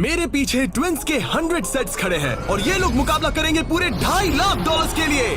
मेरे पीछे ट्विंस के 100 सेट्स खड़े हैं और ये लोग मुकाबला करेंगे पूरे $2.5 लाख के लिए।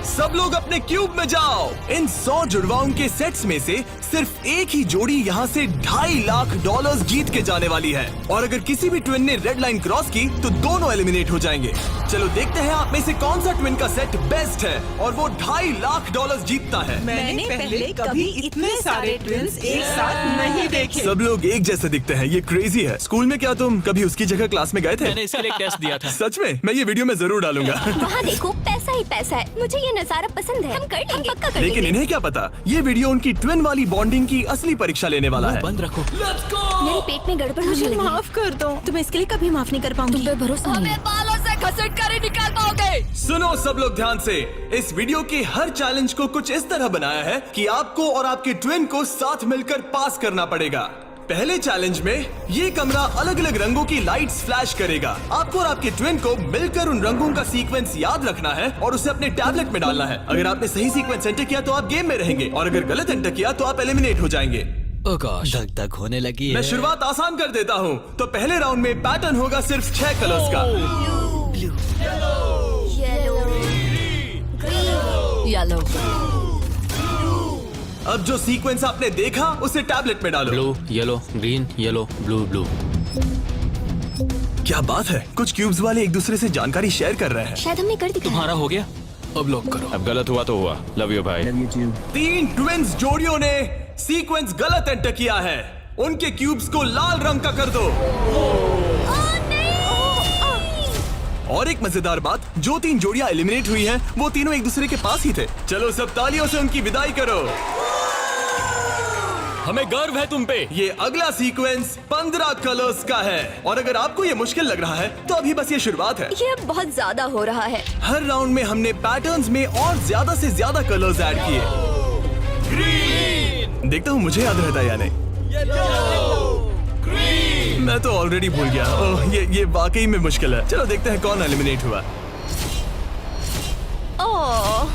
सब लोग अपने क्यूब में जाओ। इन 100 जुड़वाओं के सेट्स में से सिर्फ एक ही जोड़ी यहाँ से $2.5 लाख जीत के जाने वाली है। और अगर किसी भी ट्विन ने रेड लाइन क्रॉस की तो दोनों एलिमिनेट हो जाएंगे। चलो देखते हैं आप में से कौन सा ट्विन का सेट बेस्ट है और वो $2.5 लाख जीतता है। मैंने पहले कभी इतने सारे ट्विन्स एक साथ नहीं देखे। सब लोग एक जैसे दिखते हैं, ये क्रेजी है। स्कूल में क्या तुम कभी उसकी जगह क्लास में गए थे? मैंने इसके लिए एक टेस्ट दिया था। सच में? मैं ये वीडियो में जरूर डालूंगा। वहाँ देखो, पैसा ही पैसा है। मुझे ये नजारा पसंद है। हम कर लेंगे, पक्का कर लेकिन लेंगे। इन्हें क्या पता, ये वीडियो उनकी ट्विन वाली बॉन्डिंग की असली परीक्षा लेने वाला है। बंद रखो। मेरे पेट में गड़बड़ होने मुझे लगी। माफ कर दो, तुम इसके लिए कभी माफ नहीं कर पाऊंगी। तुम पे भरोसा नहीं है। बालों से घसीट कर ही निकाल पाओगे। सुनो सब लोग ध्यान से, इस वीडियो के हर चैलेंज को कुछ इस तरह बनाया है कि आपको और आपके ट्विन को साथ मिलकर पास करना पड़ेगा। पहले चैलेंज में ये कमरा अलग अलग रंगों की लाइट्स फ्लैश करेगा। आपको और आपके ट्विन को मिलकर उन रंगों का सीक्वेंस याद रखना है और उसे अपने टैबलेट में डालना है। अगर आपने सही सीक्वेंस एंटर किया तो आप गेम में रहेंगे और अगर गलत एंटर किया तो आप एलिमिनेट हो जाएंगे। ओह गॉश, धक धक होने लगी मैं है। शुरुआत आसान कर देता हूँ। तो पहले राउंड में पैटर्न होगा सिर्फ 6 कलर्स का। येलो। अब जो सीक्वेंस आपने देखा उसे टैबलेट में डालो। Blue, yellow, green, yellow, blue, blue. क्या बात है, कुछ क्यूब्स वाले एक दूसरे से जानकारी शेयर कर रहे हैं। शायद हमने कर दिखाया। तुम्हारा हो गया, अब लॉक करो। अब गलत हुआ तो हुआ। लव यू भाई। 3 ट्विंस जोड़ियों ने सीक्वेंस गलत एंटर किया है। उनके क्यूब्स को लाल रंग का कर दो। और एक मजेदार बात, जो 3 जोड़ियां एलिमिनेट हुई हैं, वो तीनों एक दूसरे के पास ही थे। चलो सब तालियों से उनकी विदाई करो। हमें गर्व है तुम पे। ये अगला सीक्वेंस 15 कलर्स का है और अगर आपको ये मुश्किल लग रहा है तो अभी बस ये शुरुआत है। ये अब बहुत ज्यादा हो रहा है। हर राउंड में हमने पैटर्न्स में और ज्यादा से ज्यादा कलर्स ऐड किए। ग्रीन, देखता हूँ मुझे याद रहता है या नहीं। मैं तो ऑलरेडी भूल गया। ओह, ये वाकई में मुश्किल है। चलो देखते हैं कौन एलिमिनेट हुआ। ओह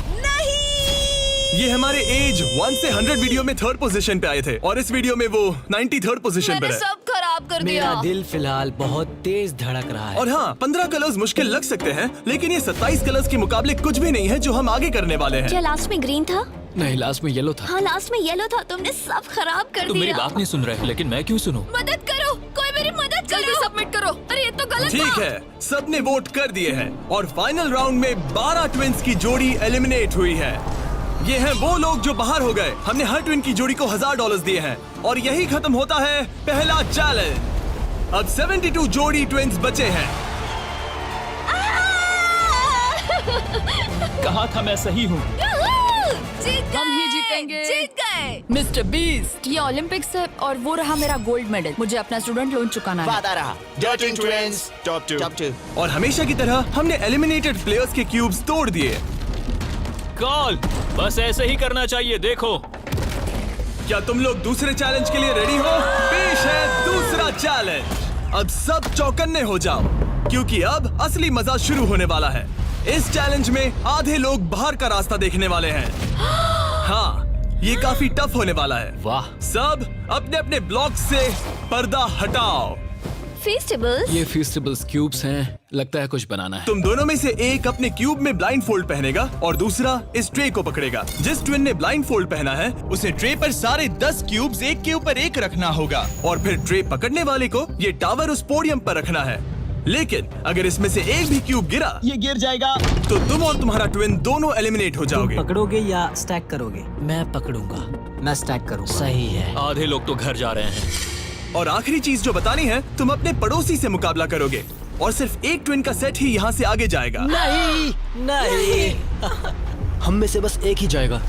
ये हमारे एज 1 से 100 वीडियो में 3rd पोजीशन पे आए थे और इस वीडियो में वो 93rd पोजीशन पर मैंने है। सब खराब कर दिया। मेरा दिल फिलहाल बहुत तेज धड़क रहा है। और हाँ, 15 कलर्स मुश्किल लग सकते हैं लेकिन ये 27 कलर्स के मुकाबले कुछ भी नहीं है जो हम आगे करने वाले हैं। क्या लास्ट में ग्रीन था? नहीं, लास्ट में येलो था। हाँ लास्ट में येलो था। तुमने सब खराब कर तुम दिया। मेरी बात नहीं सुन रहे, लेकिन मैं क्यों सुनूं? मदद करो, कोई मेरी मदद करो। जल्दी सबमिट करो। अरे ये तो गलत ठीक था। है, सबने वोट कर दिए हैं और फाइनल राउंड में 12 ट्विंस की जोड़ी एलिमिनेट हुई है। ये हैं वो लोग जो बाहर हो गए। हमने हर ट्विन की जोड़ी को $1000 दिए हैं और यही खत्म होता है पहला चैलेंज। अब 72 जोड़ी ट्विंस बचे हैं। कहा था मैं सही हूँ। जीत हम ही जीतेंगे। जीत गए। मिस्टर बीस्ट, ये ओलंपिक्स है और वो रहा मेरा गोल्ड मेडल। मुझे अपना स्टूडेंट लोन चुकाना है। वादा रहा। Dirty Twins, top 2. टॉप 2। और हमेशा की तरह हमने एलिमिनेटेड प्लेयर्स के क्यूब्स तोड़ दिए। कॉल, बस ऐसे ही करना चाहिए। देखो, क्या तुम लोग दूसरे चैलेंज के लिए रेडी हो? पेश है दूसरा चैलेंज। अब सब चौकन्ने हो जाओ क्योंकि अब असली मजा शुरू होने वाला है। इस चैलेंज में आधे लोग बाहर का रास्ता देखने वाले हैं। हाँ, ये काफी टफ होने वाला है। वाह, सब अपने अपने ब्लॉक से पर्दा हटाओ। फेस्टिवल्स। ये फेस्टिवल्स क्यूब्स हैं। लगता है कुछ बनाना है। तुम दोनों में से एक अपने क्यूब में ब्लाइंड फोल्ड पहनेगा और दूसरा इस ट्रे को पकड़ेगा। जिस ट्विन ने ब्लाइंड फोल्ड पहना है उसे ट्रे पर सारे 10 क्यूब्स एक के ऊपर एक रखना होगा और फिर ट्रे पकड़ने वाले को ये टावर उस पोडियम पर रखना है। लेकिन अगर इसमें से एक भी क्यूब गिरा, ये गिर जाएगा। तो तुम और तुम्हारा ट्विन दोनों एलिमिनेट हो जाओगे। पकड़ोगे या स्टैक करोगे? मैं पकड़ूंगा। मैं स्टैक करूंगा। सही है। आधे लोग तो घर जा रहे हैं। और आखिरी चीज जो बतानी है, तुम अपने पड़ोसी से मुकाबला करोगे और सिर्फ एक ट्विन का सेट ही यहाँ से आगे जाएगा। नहीं हम में से बस एक ही जाएगा।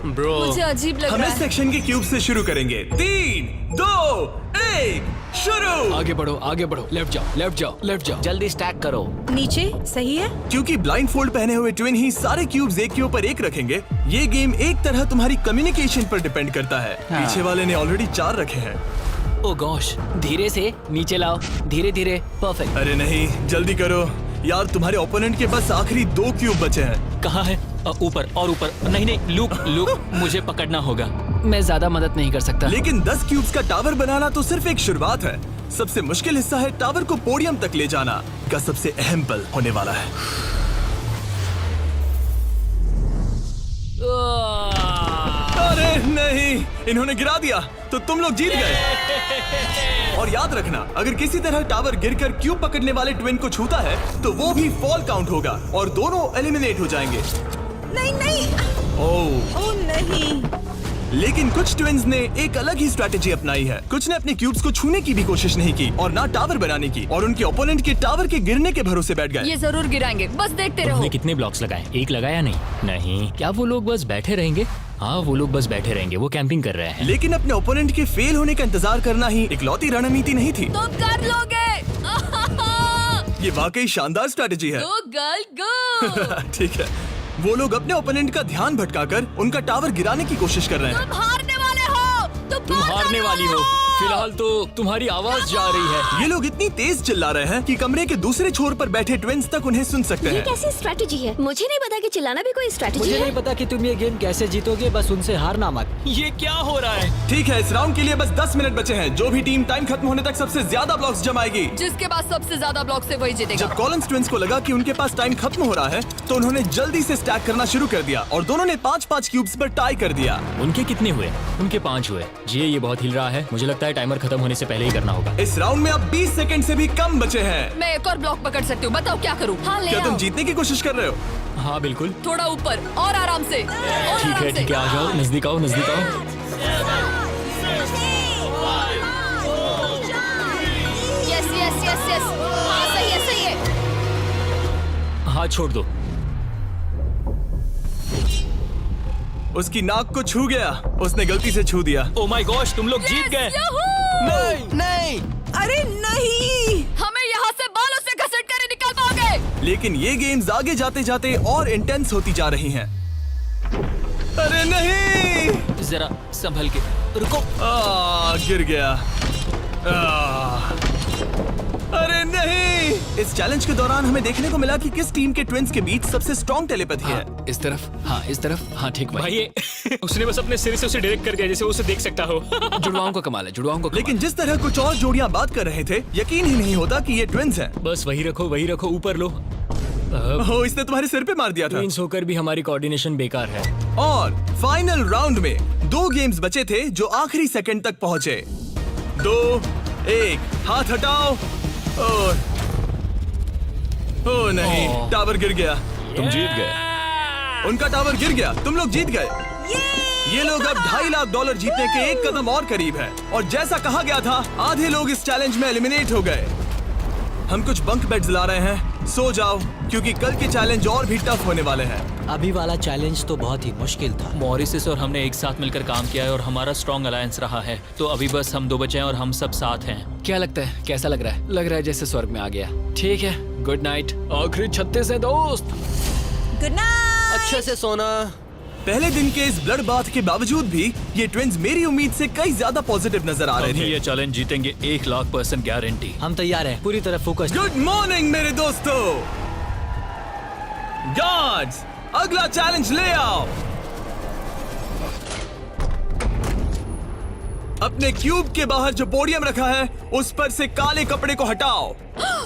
ब्रो, मुझे अजीब लग हम रहा इस है। सेक्शन के क्यूब से शुरू करेंगे। 3, 2, 1, शुरू। आगे बढ़ो, आगे बढ़ो। लेफ्ट जाओ, लेफ्ट जाओ, लेफ्ट जाओ। जल्दी स्टैक करो। नीचे सही है। क्योंकि ब्लाइंड फोल्ड पहने हुए ट्विन ही सारे क्यूब्स एक के ऊपर एक रखेंगे, ये गेम एक तरह तुम्हारी कम्युनिकेशन पर डिपेंड करता है। पीछे वाले ने ऑलरेडी 4 रखे हैं। ओ गॉश, धीरे से नीचे लाओ, धीरे धीरे। परफेक्ट। अरे नहीं, जल्दी करो यार, तुम्हारे ओपोनेंट के बस आखिरी 2 क्यूब बचे हैं। कहाँ है? ऊपर और ऊपर। नहीं नहीं, लूप लूप मुझे पकड़ना होगा। मैं ज्यादा मदद नहीं कर सकता। लेकिन 10 क्यूब्स का टावर बनाना तो सिर्फ एक शुरुआत है। सबसे मुश्किल हिस्सा है टावर को पोडियम तक ले जाना का सबसे अहम पल होने वाला है। अरे नहीं, इन्होंने गिरा दिया तो तुम लोग जीत गए। और याद रखना, अगर किसी तरह टावर गिरकर क्यूब पकड़ने वाले ट्विन को छूता है तो वो भी फॉल काउंट होगा और दोनों एलिमिनेट हो जाएंगे। नहीं नहीं, ओह ओ नहीं। लेकिन कुछ ट्विन्स ने एक अलग ही स्ट्रैटेजी अपनाई है। कुछ ने अपने क्यूब्स को छूने की भी कोशिश नहीं की और ना टावर बनाने की, और उनके ओपोनेंट के टावर के गिरने के भरोसे बैठ गए। ये जरूर गिराएंगे, बस देखते रहो। उन्होंने कितने ब्लॉक्स लगाए? एक लगाया नहीं? नहीं। क्या वो लोग बस बैठे रहेंगे? हाँ, वो लोग बस बैठे रहेंगे, वो कैंपिंग कर रहे हैं। लेकिन अपने ओपोनेंट के फेल होने का इंतजार करना ही इकलौती रणनीति नहीं थी। तुम कर लोगे। ये वाकई शानदार स्ट्रैटेजी है। गो गर्ल गो। ठीक है, वो लोग अपने ओपोनेंट का ध्यान भटकाकर उनका टावर गिराने की कोशिश कर रहे हैं। तुम हारने वाले हो। तुम हारने वाली हो। फिलहाल तो तुम्हारी आवाज जा रही है। ये लोग इतनी तेज चिल्ला रहे हैं कि कमरे के दूसरे छोर पर बैठे ट्विन्स तक उन्हें सुन सकते ये हैं। कैसी स्ट्रैटेजी है? मुझे नहीं पता कि चिल्लाना भी कोई स्ट्रैटेजी मुझे है। नहीं पता कि तुम ये गेम कैसे जीतोगे, बस उनसे हारना मत। ये क्या हो रहा है? ठीक है, इस राउंड के लिए बस 10 मिनट बचे हैं। जो भी टीम टाइम खत्म होने तक सबसे ज्यादा ब्लॉक्स जमाएगी, जिसके पास सबसे ज्यादा ब्लॉक से वही जीतेगा। जब कॉलिंस ट्विन्स को लगा कि उनके पास टाइम खत्म हो रहा है तो उन्होंने जल्दी से स्टैक करना शुरू कर दिया और दोनों ने 5-5 क्यूब्स पर टाई कर दिया। उनके कितने हुए? उनके 5 हुए। जी, ये बहुत हिल रहा है। मुझे लगता है टाइमर खत्म होने से पहले ही करना होगा। इस राउंड में अब 20 सेकंड से भी कम बचे हैं। मैं एक और ब्लॉक पकड़ सकती हूँ, बताओ क्या करूँ? हाँ, ले क्या तुम आओ। जीतने की कोशिश कर रहे हो? हाँ बिल्कुल। थोड़ा ऊपर और आराम से। ठीक है ठीक है, आ जाओ, नजदीक आओ, नजदीक आओ। यस यस यस यस, हाँ सही है सही है। हाथ छोड़ दो। उसकी नाक को छू गया, उसने गलती से छू दिया। ओ माय गॉश, तुम लोग जीत गए। नहीं नहीं, अरे नहीं। हमें यहाँ से बालों से घसीट कर ही निकल पाओगे। लेकिन ये गेम्स आगे जाते जाते और इंटेंस होती जा रही हैं। अरे नहीं, जरा संभल के रुको। गिर गया। अरे नहीं, इस चैलेंज के दौरान हमें देखने को मिला कि किस टीम के ट्विन्स के बीच सबसे स्ट्रॉन्ग टेलीपैथी है। इस तरफ, हाँ इस तरफ, हाँ ठीक भाई। ये उसने बस अपने सिर से उसे डायरेक्ट कर दिया जैसे वो उसे देख सकता हो। जुड़वाओं को कमाल है, जुड़वाओं को कमाल। लेकिन जिस तरह कुछ और जोड़ियां बात कर रहे थे, यकीन ही नहीं होता कि ये ट्विन्स हैं। बस वही रखो, ऊपर लो। ओह, इसने तुम्हारे सिर पे मार दिया था। ट्विन्स होकर भी हमारी कोऑर्डिनेशन बेकार है। और फाइनल राउंड में 2 गेम्स बचे थे जो आखिरी सेकंड तक पहुंचे। 2, 1, हाथ हटाओ। ओह नहीं, टावर गिर गया। तुम जीत गए। उनका टावर गिर गया, तुम लोग जीत गए। ये लोग अब $2.5 लाख जीतने के एक कदम और करीब है। और जैसा कहा गया था, आधे लोग इस चैलेंज में एलिमिनेट हो गए। हम कुछ बंक बेड्स ला रहे हैं, सो जाओ क्योंकि कल के चैलेंज और भी टफ होने वाले हैं। अभी वाला चैलेंज तो बहुत ही मुश्किल था। मॉरिसस और हमने एक साथ मिलकर काम किया है और हमारा स्ट्रॉन्ग अलायंस रहा है। तो अभी बस हम 2 बचे हैं और हम सब साथ हैं। क्या लगता है, कैसा लग रहा है? लग रहा है जैसे स्वर्ग में आ गया। ठीक है, गुड नाइट। आखिरी 36 है दोस्त। Good night. अच्छे से सोना। पहले दिन के इस ब्लड बाथ के बावजूद भी ये ट्विन्स मेरी उम्मीद से कई ज्यादा पॉजिटिव नजर आ रहे हम थे। ये चैलेंज जीतेंगे, 1,00,000% गारंटी। हम तैयार हैं, पूरी तरह फोकस। गुड मॉर्निंग मेरे दोस्तों। गार्ड्स, अगला चैलेंज ले आओ। अपने क्यूब के बाहर जो पोडियम रखा है उस पर से काले कपड़े को हटाओ।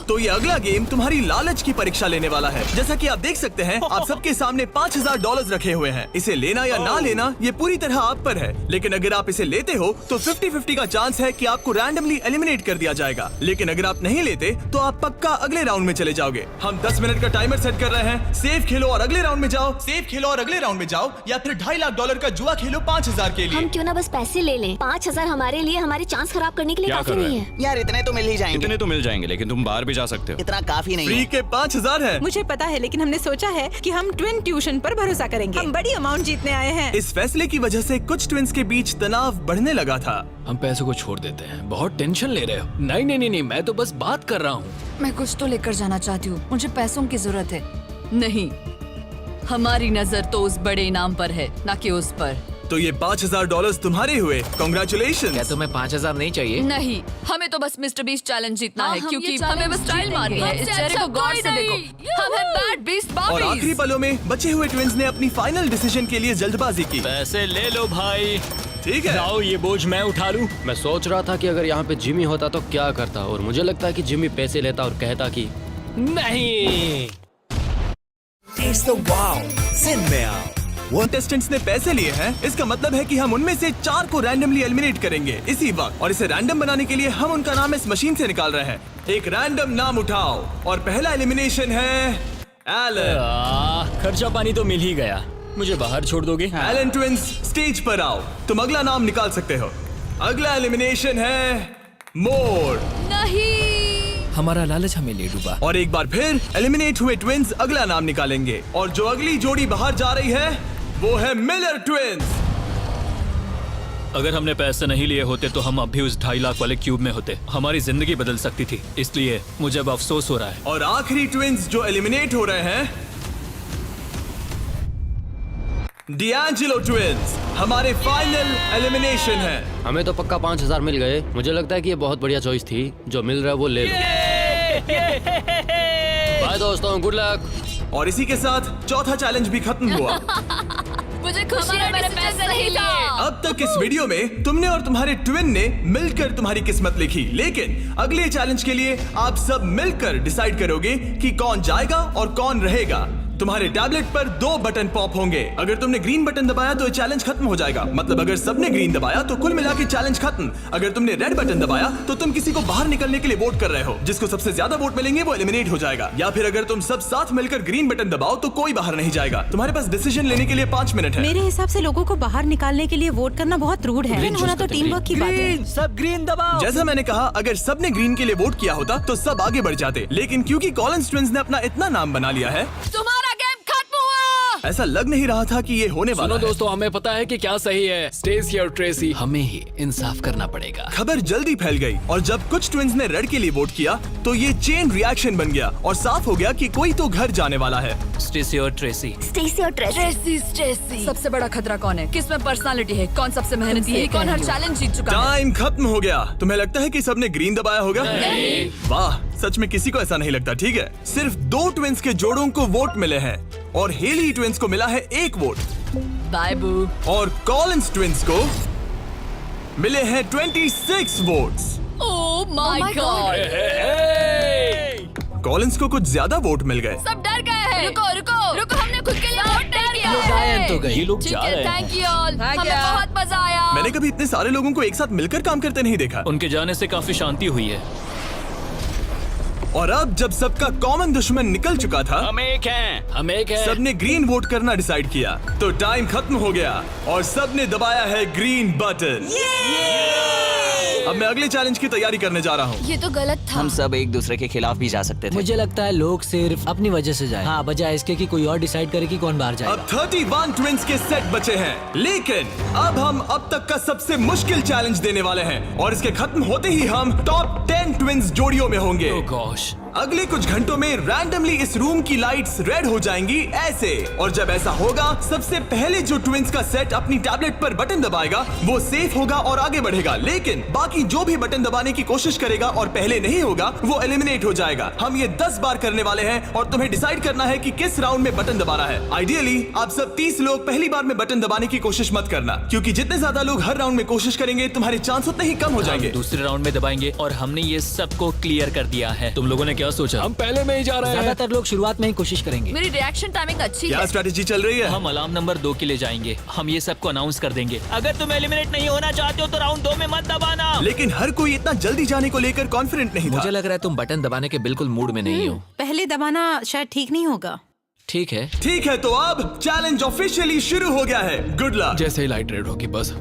तो ये अगला गेम तुम्हारी लालच की परीक्षा लेने वाला है। जैसा कि आप देख सकते हैं, आप सबके सामने $5,000 रखे हुए हैं। इसे लेना या ना लेना ये पूरी तरह आप पर है। लेकिन अगर आप इसे लेते हो तो 50-50 का चांस है कि आपको रैंडमली एलिमिनेट कर दिया जाएगा। लेकिन अगर आप नहीं लेते तो आप पक्का अगले राउंड में चले जाओगे। हम 10 मिनट का टाइमर सेट कर रहे हैं। सेफ खेलो और अगले राउंड में जाओ, सेफ खेलो और अगले राउंड में जाओ, या फिर $2.5 लाख का जुआ खेलो 5,000 के लिए। हम क्यों ना बस पैसे ले लें? 5,000 हमारे लिए हमारे चांस खराब करने के लिए क्या काफी कर रहे नहीं हैं? है। यार इतने तो मिल ही जाएंगे। इतने तो मिल जाएंगे, लेकिन तुम बाहर भी जा सकते हो। इतना काफी नहीं फ्री है। के 5,000 है। मुझे पता है, लेकिन हमने सोचा है कि हम ट्विन ट्यूशन पर भरोसा करेंगे। हम बड़ी अमाउंट जीतने आए हैं। इस फैसले की वजह से कुछ ट्विन्स के बीच तनाव बढ़ने लगा था। हम पैसों को छोड़ देते हैं, बहुत टेंशन ले रहे हो। नहीं नहीं नहीं नहीं, मैं तो बस बात कर रहा हूँ। मैं कुछ तो लेकर जाना चाहती हूँ, मुझे पैसों की जरूरत है। नहीं, हमारी नजर तो उस बड़े इनाम पर है, ना कि उस पर। तो ये $5,000 तुम्हारे हुए। कॉन्ग्रेचुलेशन। क्या तुम्हें 5,000 नहीं चाहिए? नहीं, हमें तो बस मिस्टर बीस्ट चैलेंज जीतना है, हम क्योंकि ये हमें बस स्टाइल मारनी है। इस चेहरे को गौर से देखो, हम हैं बैड बीस्ट और आखिरी बाबीज। पलों में बचे हुए ट्विन्स ने अपनी फाइनल डिसीजन के लिए जल्दबाजी की। पैसे ले लो भाई। ठीक है। जाओ, ये बोझ मैं उठा लूं। मैं सोच रहा था कि अगर यहाँ पे जिमी होता तो क्या करता, और मुझे लगता है कि जिमी पैसे लेता और कहता कि नहीं। Taste the wow, Sin में आओ। वो कंटेस्टेंट्स ने पैसे लिए हैं, इसका मतलब है कि हम उनमें से 4 को रैंडमली एलिमिनेट करेंगे इसी वक्त, और इसे रैंडम बनाने के लिए हम उनका नाम इस मशीन से निकाल रहे हैं। एक रैंडम नाम उठाओ और पहला एलिमिनेशन है एलन। खर्चा पानी तो मिल ही गया, मुझे बाहर छोड़ दोगे? एलन ट्विंस स्टेज पर आओ, तुम अगला नाम निकाल सकते हो। अगला एलिमिनेशन है मोर। नहीं, हमारा लालच हमें ले डूबा। और एक बार फिर एलिमिनेट हुए ट्विंस अगला नाम निकालेंगे, और जो अगली जोड़ी बाहर जा रही है वो है मिलर ट्विंस। अगर हमने पैसे नहीं लिए होते तो हम अब भी उस 2.5 लाख वाले क्यूब में होते। हमारी जिंदगी बदल सकती थी, इसलिए मुझे अब अफसोस हो रहा है। और आखिरी ट्विंस जो एलिमिनेट हो रहे हैं, डिएंजेलो ट्विंस, हमारे फाइनल एलिमिनेशन है। हमें तो पक्का 5000 मिल गए। मुझे लगता है कि ये बहुत बढ़िया चॉइस थी। जो मिल रहा है वो ले लो। बाय दोस्तों, गुड लक। और इसी के साथ चौथा चैलेंज भी खत्म हुआ। मुझे खुशी है मैंने पैसे नहीं लिए। अब तक इस वीडियो में तुमने और तुम्हारे ट्विन ने मिलकर तुम्हारी किस्मत लिखी, लेकिन अगले चैलेंज के लिए आप सब मिलकर डिसाइड करोगे कि कौन जाएगा और कौन रहेगा। तुम्हारे टैबलेट पर 2 बटन पॉप होंगे। अगर तुमने ग्रीन बटन दबाया तो चैलेंज खत्म हो जाएगा, मतलब अगर सबने ग्रीन दबाया तो कुल मिला के चैलेंज खत्म। अगर तुमने रेड बटन दबाया तो तुम किसी को बाहर निकलने के लिए वोट कर रहे हो, जिसको सबसे ज्यादा वोट मिलेंगे वो एलिमिनेट हो जाएगा। या फिर अगर तुम सब साथ मिलकर ग्रीन बटन दबाओ तो कोई बाहर नहीं जाएगा। तुम्हारे पास डिसीजन लेने के लिए 5 मिनट है। मेरे हिसाब से लोगों को बाहर निकालने के लिए वोट करना बहुत रूड है। होना तो टीम वर्क की बात है। सब ग्रीन दबाओ। जैसा मैंने कहा, अगर सबने ग्रीन के लिए वोट किया होता तो सब आगे बढ़ जाते, लेकिन क्योंकि कॉलिंस ट्विंस ने अपना इतना नाम बना लिया है, तुम्हारा गेम खत्म हुआ। ऐसा लग नहीं रहा था कि ये होने वाला सुनो है। दोस्तों, हमें पता है कि क्या सही है। स्टेसी और ट्रेसी, हमें ही इंसाफ करना पड़ेगा। खबर जल्दी फैल गई और जब कुछ ट्विंस ने रेड के लिए वोट किया तो ये चेन रिएक्शन बन गया और साफ हो गया कि कोई तो घर जाने वाला है। स्टेसी और ट्रेसी। स्टेसी और ट्रेसी। स्टेसी। सबसे बड़ा खतरा कौन है? किसमें पर्सनालिटी है? कौन सबसे मेहनती है? कौन हर चैलेंज जीत चुका है? टाइम खत्म हो गया। तुम्हें लगता है कि सबने ग्रीन दबाया होगा? वाह, सच में किसी को ऐसा नहीं लगता। ठीक है, सिर्फ 2 ट्विंस के जोड़ों को वोट मिले हैं और हेली ट्विंस को मिला है 1 वोट, बाय बू। और कॉलिंस ट्विंस को मिले हैं 26 votes. Oh my God. Collins को कुछ ज्यादा वोट मिल गए। सब डर गए हैं। रुको रुको रुको, हमने खुद के लिए वोट नहीं किया। गायन तो गई। ये लोग ठीक जा है, रहे हैं। Thank you all. हमें बहुत मजा आया। मैंने कभी इतने सारे लोगों को एक साथ मिलकर काम करते नहीं देखा। उनके जाने से काफी शांति हुई है। और अब जब सबका कॉमन दुश्मन निकल चुका था, हम एक हैं। सबने ग्रीन वोट करना डिसाइड किया, तो टाइम खत्म हो गया और सबने दबाया है ग्रीन बटन। अब मैं अगले चैलेंज की तैयारी करने जा रहा हूँ। ये तो गलत था। हम सब एक दूसरे के खिलाफ भी जा सकते थे। मुझे लगता है लोग सिर्फ अपनी वजह से जाए। हाँ, बजाय इसके कि कोई और डिसाइड करे कि कौन बाहर जाए। अब 31 ट्विंस के सेट बचे हैं, लेकिन अब हम अब तक का सबसे मुश्किल चैलेंज देने वाले हैं और इसके खत्म होते ही हम टॉप 10 ट्विंस जोड़ियों में होंगे। Oh gosh। अगले कुछ घंटों में रैंडमली इस रूम की लाइट्स रेड हो जाएंगी ऐसे, और जब ऐसा होगा सबसे पहले जो ट्विंस का सेट अपनी टैबलेट पर बटन दबाएगा वो सेफ होगा और आगे बढ़ेगा, लेकिन बाकी जो भी बटन दबाने की कोशिश करेगा और पहले नहीं होगा वो एलिमिनेट हो जाएगा। हम ये 10 बार करने वाले हैं और तुम्हें डिसाइड करना है कि किस राउंड में बटन दबाना है। आइडियली आप सब 30 लोग पहली बार में बटन दबाने की कोशिश मत करना, क्योंकि जितने ज्यादा लोग हर राउंड में कोशिश करेंगे तुम्हारे चांस उतने ही कम हो जाएंगे। दूसरे राउंड में दबाएंगे और हमने ये सबको क्लियर कर दिया है। तुम लोगों ने क्या सोचा? हम पहले में ही जा रहे हैं। ज्यादातर लोग शुरुआत में ही कोशिश करेंगे। मेरी रिएक्शन टाइमिंग अच्छी क्या है। स्ट्रेटेजी चल रही है? हम अलार्म नंबर 2 के लिए जाएंगे। हम ये सबको अनाउंस कर देंगे। अगर तुम एलिमिनेट नहीं होना चाहते हो तो राउंड 2 में मत दबाना। लेकिन हर कोई इतना जल्दी जाने को लेकर कॉन्फिडेंट नहीं था। मुझे लग रहा है तुम बटन दबाने के बिल्कुल मूड में नहीं हो। पहले दबाना शायद ठीक नहीं होगा। ठीक है, ठीक है, तो अब चैलेंज ऑफिशियली शुरू हो गया है। Good luck. जैसे ही लाइट रेड होगी बस।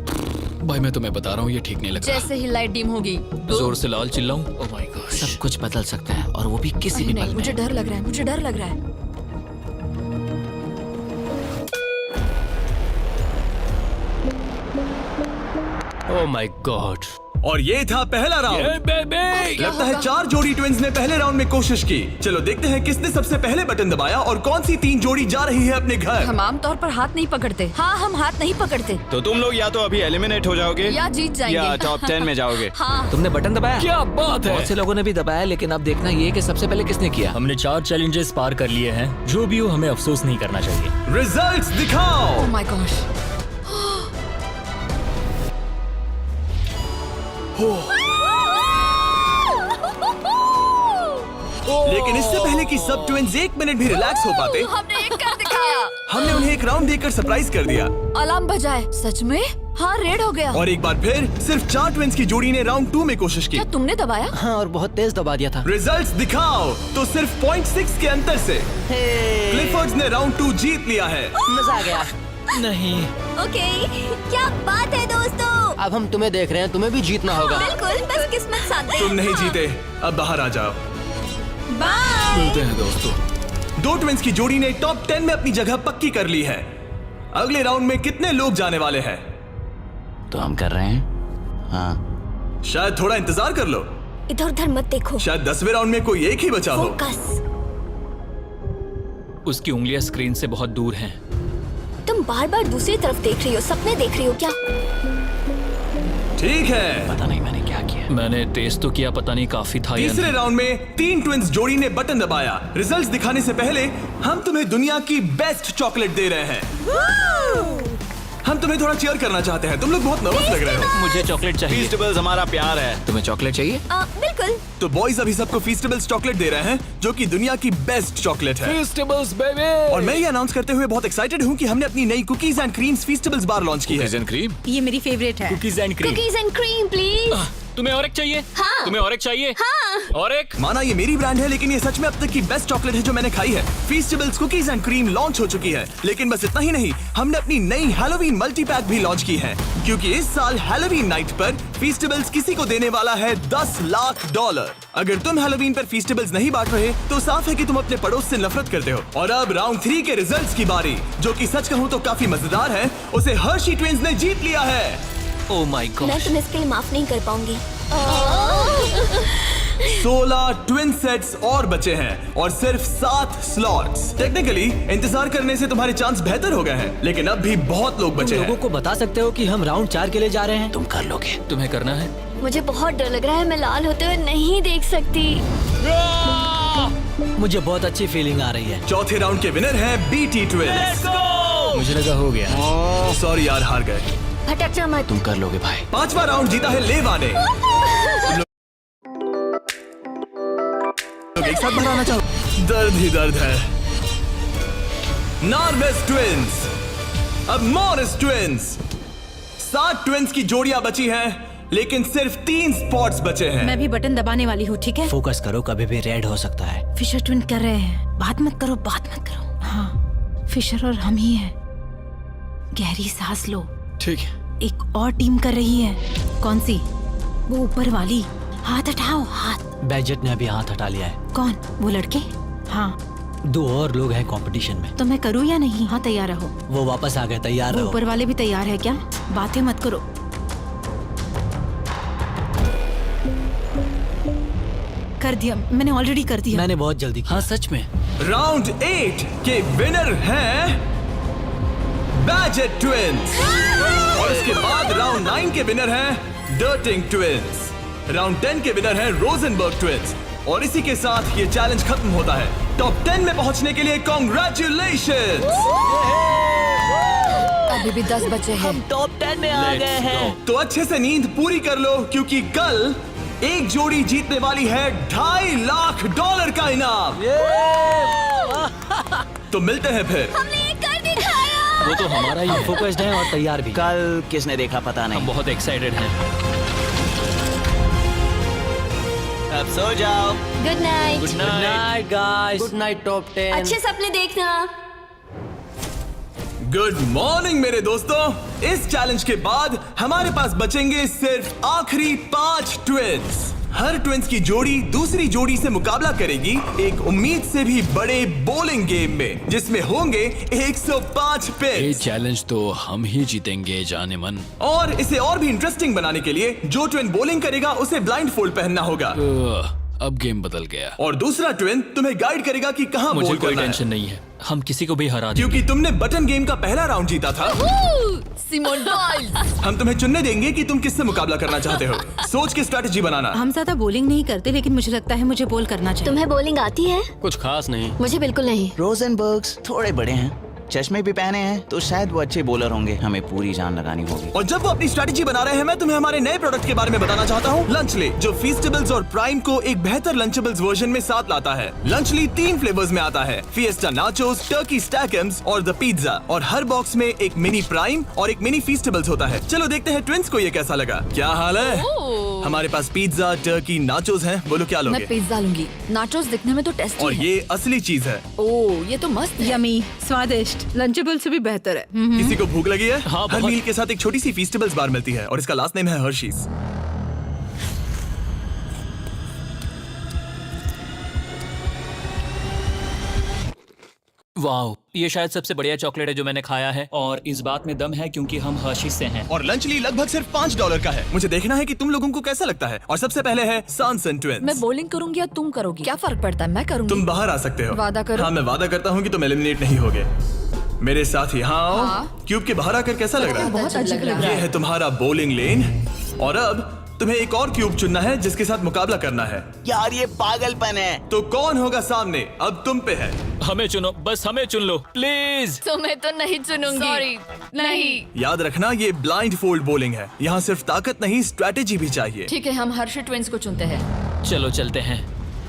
भाई मैं तुम्हें बता रहा हूँ, ये ठीक नहीं लग रहा। जैसे ही लाइट डिम होगी जोर से लाल चिल्लाऊं? Oh my God. सब कुछ बदल सकता है और वो भी किसी भी नहीं, पल में। मुझे डर लग रहा है। मुझे डर लग रहा है। Oh my God. और ये था पहला राउंड। लगता है 4 जोड़ी ट्विंस ने पहले राउंड में कोशिश की। चलो देखते हैं किसने सबसे पहले बटन दबाया और कौन सी 3 जोड़ी जा रही है अपने घर। हम आमतौर पर हाथ नहीं पकड़ते। हाँ, हम हाथ नहीं पकड़ते। तो तुम लोग या तो अभी एलिमिनेट हो जाओगे या जीत जाएंगे। या टॉप 10 में जाओगे। हाँ। तुमने बटन दबाया? क्या बात है। बहुत से लोगों ने भी दबाया, लेकिन अब देखना ये कि सबसे पहले किसने किया। हमने 4 चैलेंजेस पार कर लिए हैं। जो भी हो, हमें अफसोस नहीं करना चाहिए। रिजल्ट्स दिखाओ। ओह माय गॉश। लेकिन इससे पहले कि सब ट्विंस 1 मिनट भी रिलैक्स हो पाते, हमने एक कर दिखाया। हमने उन्हें एक राउंड देकर सरप्राइज कर दिया। अलार्म बजाए। सच में? हाँ, रेड हो गया। और एक बार फिर सिर्फ 4 ट्विंस की जोड़ी ने राउंड 2 में कोशिश की। क्या तुमने दबाया? हाँ, और बहुत तेज दबा दिया था। रिजल्ट्स दिखाओ। तो सिर्फ 0.6 के अंतर से क्लिफर्ड्स ने राउंड 2 जीत लिया है। मजा आ गया। नहीं। ओके, क्या बात है दोस्तों। अब हम तुम्हें देख रहे हैं, तुम्हें भी जीतना होगा। बिल्कुल, बस किस्मत साथ दे। तुम नहीं जीते, अब बाहर आ जाओ। बाय। मिलते हैं दोस्तों। 2 ट्विंस की जोड़ी ने टॉप 10 में अपनी जगह पक्की कर ली है। अगले राउंड में कितने लोग जाने वाले हैं? तो हम कर रहे हैं। हाँ, शायद थोड़ा इंतजार कर लो। इधर उधर मत देखो। शायद 10वें राउंड में कोई एक ही बचा हो। फोकस। उसकी उंगलियां स्क्रीन से बहुत दूर हैं। तुम बार बार दूसरी तरफ देख रही हो, सपने देख रही हो क्या? ठीक है। पता नहीं मैंने क्या किया। मैंने टेस्ट तो किया, पता नहीं काफी था या तीसरे नहीं। राउंड में 3 ट्विंस जोड़ी ने बटन दबाया। रिजल्ट्स दिखाने से पहले हम तुम्हें दुनिया की बेस्ट चॉकलेट दे रहे हैं। हम तुम्हें थोड़ा चीयर करना चाहते हैं। तुम लोग बहुत नर्वस लग रहे हो। मुझे चॉकलेट चाहिए। फीस्टेबल्स हमारा प्यार है। तुम्हें चॉकलेट चाहिए? बिल्कुल। तो बॉयज अभी सबको फीस्टेबल्स चॉकलेट दे रहे हैं, जो कि दुनिया की बेस्ट चॉकलेट है। Festivals baby. और मैं ये अनाउंस करते हुए बहुत एक्साइटेड हूँ कि हमने अपनी नई cookies and creams feastables bar launch की है। Cookies and cream? ये मेरी फेवरेट है। Cookies and cream. Cookies and cream please. तुम्हें और एक चाहिए? हाँ। तुम्हें और एक चाहिए? हाँ। और एक? माना ये मेरी ब्रांड है, लेकिन ये सच में अब तक की बेस्ट चॉकलेट है जो मैंने खाई है। फीस्टेबल्स कुकीज एंड क्रीम लॉन्च हो चुकी है, लेकिन बस इतना ही नहीं, हमने अपनी नई हैलोवीन मल्टी पैक भी लॉन्च की है, क्योंकि इस साल हैलोवीन नाइट पर फीस्टेबल्स किसी को देने वाला है $10 लाख। अगर तुम हैलोवीन पर फीस्टेबल्स नहीं बांट रहे, तो साफ है कि तुम अपने पड़ोस से नफरत करते हो। और अब राउंड 3 के रिजल्ट्स की बारी, जो कि सच कहूँ तो काफी मजेदार है। उसे हर्शी ट्विंस ने जीत लिया है। Oh my God. मैं तुम्हें इसके लिए माफ नहीं कर पाऊंगी। 16 ट्विन सेट्स और बचे हैं और सिर्फ 7 स्लॉट्स। टेक्निकली इंतजार करने से तुम्हारे चांस बेहतर हो गए हैं, लेकिन अब भी बहुत लोग बचे लोगों हैं। को बता सकते हो कि हम राउंड 4 के लिए जा रहे हैं? तुम कर लोगे। तुम्हें करना है? मुझे बहुत डर लग रहा है, मैं लाल होते हुए नहीं देख सकती। मुझे बहुत अच्छी फीलिंग आ रही है। चौथे राउंड के विनर हैं BT ट्विंस। मुझे लगा हो गया। सॉरी यार, हार गए। भटकना मत। तुम कर लोगे भाई। 5वां राउंड जीता है लेवा ने। तुम लोग एक साथ बनाना चाहो? दर्द ही दर्द है। नॉर्वेस ट्विंस, अब मॉरिस ट्विंस। 7 ट्विंस की जोड़ियां बची हैं, लेकिन सिर्फ 3 स्पॉट्स बचे हैं। मैं भी बटन दबाने वाली हूँ, ठीक है? फोकस करो, कभी भी रेड हो सकता है। फिशर ट्विन कर रहे हैं। बात मत करो, बात मत करो। हाँ, फिशर और हम ही हैं। गहरी सांस लो। ठीक है। एक और टीम कर रही है। कौन सी? वो ऊपर वाली। हाथ हटाओ, हाथ। बैजेट ने अभी हाथ हटा लिया है। कौन? वो लड़के? हाँ। 2 और लोग हैं कंपटीशन में। तो मैं करूँ या नहीं? हाँ, तैयार रहो। वो वापस आ गए, तैयार वो रहो। ऊपर वाले भी तैयार है क्या? बातें मत करो। कर दिया, मैंने ऑलरेडी कर दिया। मैंने बहुत जल्दी किया। हाँ सच में। राउंड 8 के विनर हैं बैजेट ट्विंस। और इसके बाद राउंड 9 के विनर हैं डर्टिंग ट्विंस। राउंड 10 के विनर हैं रोजनबर्ग ट्विंस। और इसी के साथ ये चैलेंज खत्म होता है। टॉप 10 में पहुंचने के लिए कांग्रेचुलेशंस। अभी भी 10 बचे हैं। हम टॉप 10 में आ गए हैं। तो अच्छे से नींद पूरी कर लो, क्योंकि कल एक जोड़ी जीतने वाली है $2.5 लाख का इनाम। तो मिलते हैं फिर। हमने ये कर दिखाया। वो तो हमारा ही है। फोकस्ड हैं और तैयार भी। कल किसने देखा पता हम नहीं। बहुत एक्साइटेड हैं। अब सो जाओ। Good night. Good good night. Night guys. Good night top 10। अच्छे सपने देखना। गुड मॉर्निंग मेरे दोस्तों। इस चैलेंज के बाद हमारे पास बचेंगे सिर्फ आखिरी 5 ट्विंस। हर ट्विंस की जोड़ी दूसरी जोड़ी से मुकाबला करेगी एक उम्मीद से भी बड़े बोलिंग गेम में, जिसमें होंगे 105 ये पिन्स। चैलेंज तो हम ही जीतेंगे जाने मन। और इसे और भी इंटरेस्टिंग बनाने के लिए जो ट्विन बॉलिंग करेगा उसे ब्लाइंड फोल्ड पहनना होगा। अब गेम बदल गया। और दूसरा ट्विन तुम्हें गाइड करेगा कि कहां मुझे बॉल कोई करना है, टेंशन नहीं है। हम किसी को भी हरा देंगे। क्योंकि तुमने बटन गेम का पहला राउंड जीता था। Simone Biles. हम तुम्हें चुनने देंगे कि तुम किससे मुकाबला करना चाहते हो। सोच के स्ट्रेटजी बनाना। हम ज्यादा बॉलिंग नहीं करते, लेकिन मुझे लगता है मुझे बॉल करना चाहिए। तुम्हें बॉलिंग आती है? कुछ खास नहीं। मुझे बिल्कुल नहीं। रोजनबर्ग्स थोड़े बड़े हैं। चश्मे भी पहने हैं तो शायद वो अच्छे बॉलर होंगे। हमें पूरी जान लगानी होगी। और जब वो अपनी स्ट्रेटेजी बना रहे हैं, मैं तुम्हें हमारे नए प्रोडक्ट के बारे में बताना चाहता हूँ, लंचली, जो फीस्टेबल्स और प्राइम को एक बेहतर लंचेबल्स वर्जन में साथ लाता है। लंचली 3 फ्लेवर्स में आता है, फिएस्टा नाचोस, टर्की स्टैकम्स और द पिज्जा। और हर बॉक्स में एक मिनी प्राइम और एक मिनी फीस्टेबल्स होता है। चलो देखते हैं ट्विंस को ये कैसा लगा। क्या हाल है? हमारे पास पिज्जा, टर्की, नाचोस हैं। बोलो क्या लोगे? मैं पिज्जा लूंगी। नाचोस दिखने में तो टेस्टी और है। ये असली चीज है। ओह, ये तो मस्त है। यमी, स्वादिष्ट, लंचेबल से भी बेहतर है। किसी को भूख लगी है? हाँ, हर बहुत। मील के साथ एक छोटी सी फीस्टेबल्स बार मिलती है और इसका लास्ट नेम है हर्शीज। वाओ, ये शायद सबसे बढ़िया चॉकलेट है जो मैंने खाया है, और इस बात में दम है क्योंकि हम हर्शीज से हैं। और लंचली लगभग सिर्फ $5 का है। मुझे देखना है कि तुम लोगों को कैसा लगता है। और सबसे पहले है सांसन ट्विंस। मैं बॉलिंग करूंगी या तुम करोगी? क्या फर्क पड़ता है? मैं करूंगी। तुम बाहर आ सकते हो। वादा करो। हाँ, मैं वादा करता हूँ कि तुम एलिमिनेट नहीं होगे। मेरे साथ यहाँ आओ। हाँ। क्यूब के बाहर आकर कैसा लग रहा है? बहुत अजीब लग रहा ये है। है तुम्हारा बॉलिंग लेन। और अब तुम्हें एक और क्यूब चुनना है जिसके साथ मुकाबला करना है। यार ये पागलपन है। तो कौन होगा सामने? अब तुम पे है। हमें चुनो, बस हमें चुन लो प्लीज। तुम्हें तो नहीं चुनूंगी। सॉरी, नहीं। याद रखना, ये ब्लाइंड फोल्ड बॉलिंग है। यहाँ सिर्फ ताकत नहीं, स्ट्रेटेजी भी चाहिए। ठीक है, हम हर्षी ट्विंस को चुनते हैं। चलो चलते हैं।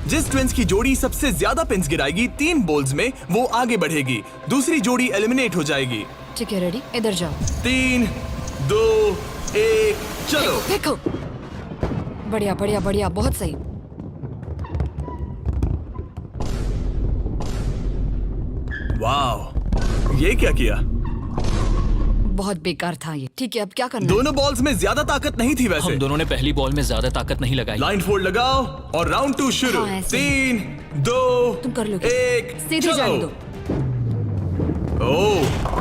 जिस ट्विंस की जोड़ी सबसे ज्यादा पिन्स गिराएगी 3 बॉल्स में, वो आगे बढ़ेगी। दूसरी जोड़ी एलिमिनेट हो जाएगी। ठीक है, रेडी? इधर जाओ। 3, 2, 1, चलो। देखो, बढ़िया बढ़िया बढ़िया, बहुत सही। वाह, ये क्या किया? बहुत बेकार था ये। ठीक है, अब क्या करना है? दोनों बॉल्स में ज्यादा ताकत नहीं थी वैसे। हम दोनों ने पहली बॉल में ज्यादा ताकत नहीं लगाई। लाइन फोल्ड लगाओ और राउंड 2 शुरू। हाँ, ऐसे। 3, 2, तुम कर लोगे। 1, सीधे जाने दो। ओह,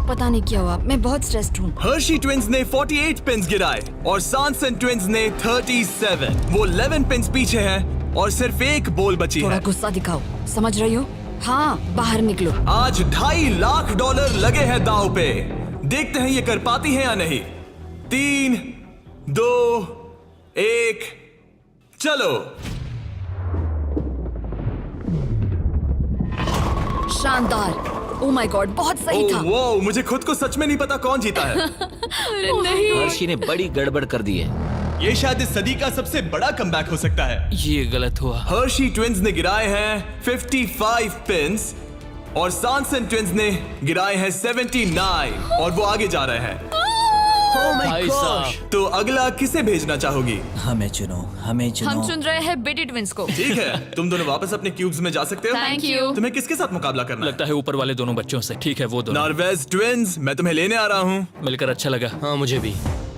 पता नहीं क्या हुआ, मैं बहुत स्ट्रेस्ड हूँ। हर्शी ट्विंस ने 48 पिन्स गिराए और सांसन ट्विंस ने 37। वो 11 पिन्स पीछे हैं और सिर्फ एक बॉल बची थोड़ा है। गुस्सा दिखाओ, समझ रही हो? हाँ, बाहर निकलो। आज $2.5 लाख लगे हैं दांव पे। देखते हैं ये कर पाती है या नहीं। 3, 2, 1, चलो। शानदार। ओह माय गॉड, बहुत सही था। वो मुझे खुद को सच में नहीं पता कौन जीता है। अरे नहीं। हर्षी ने बड़ी गड़बड़ कर दी है। ये शायद इस सदी का सबसे बड़ा कमबैक हो सकता है। ये गलत हुआ। हर्शी ट्विंस ने गिराए हैं 55 पिन्स और सांसन ट्विंस ने गिराए हैं 79 और वो आगे जा रहे हैं। भाई साहब, तो अगला किसे भेजना चाहोगी? हमें चुनो, हमें चुनो। हम चुन रहे हैं बेटी ट्विंस को। ठीक है, तुम दोनों वापस अपने क्यूब्स में जा सकते हो। Thank you. तुम्हें किसके साथ मुकाबला करना लगता है ऊपर वाले दोनों बच्चों से। ठीक है, वो दोनों। नार्वेज ट्विंस, मैं तुम्हें लेने आ रहा हूँ। मिलकर अच्छा लगा। हाँ, मुझे भी।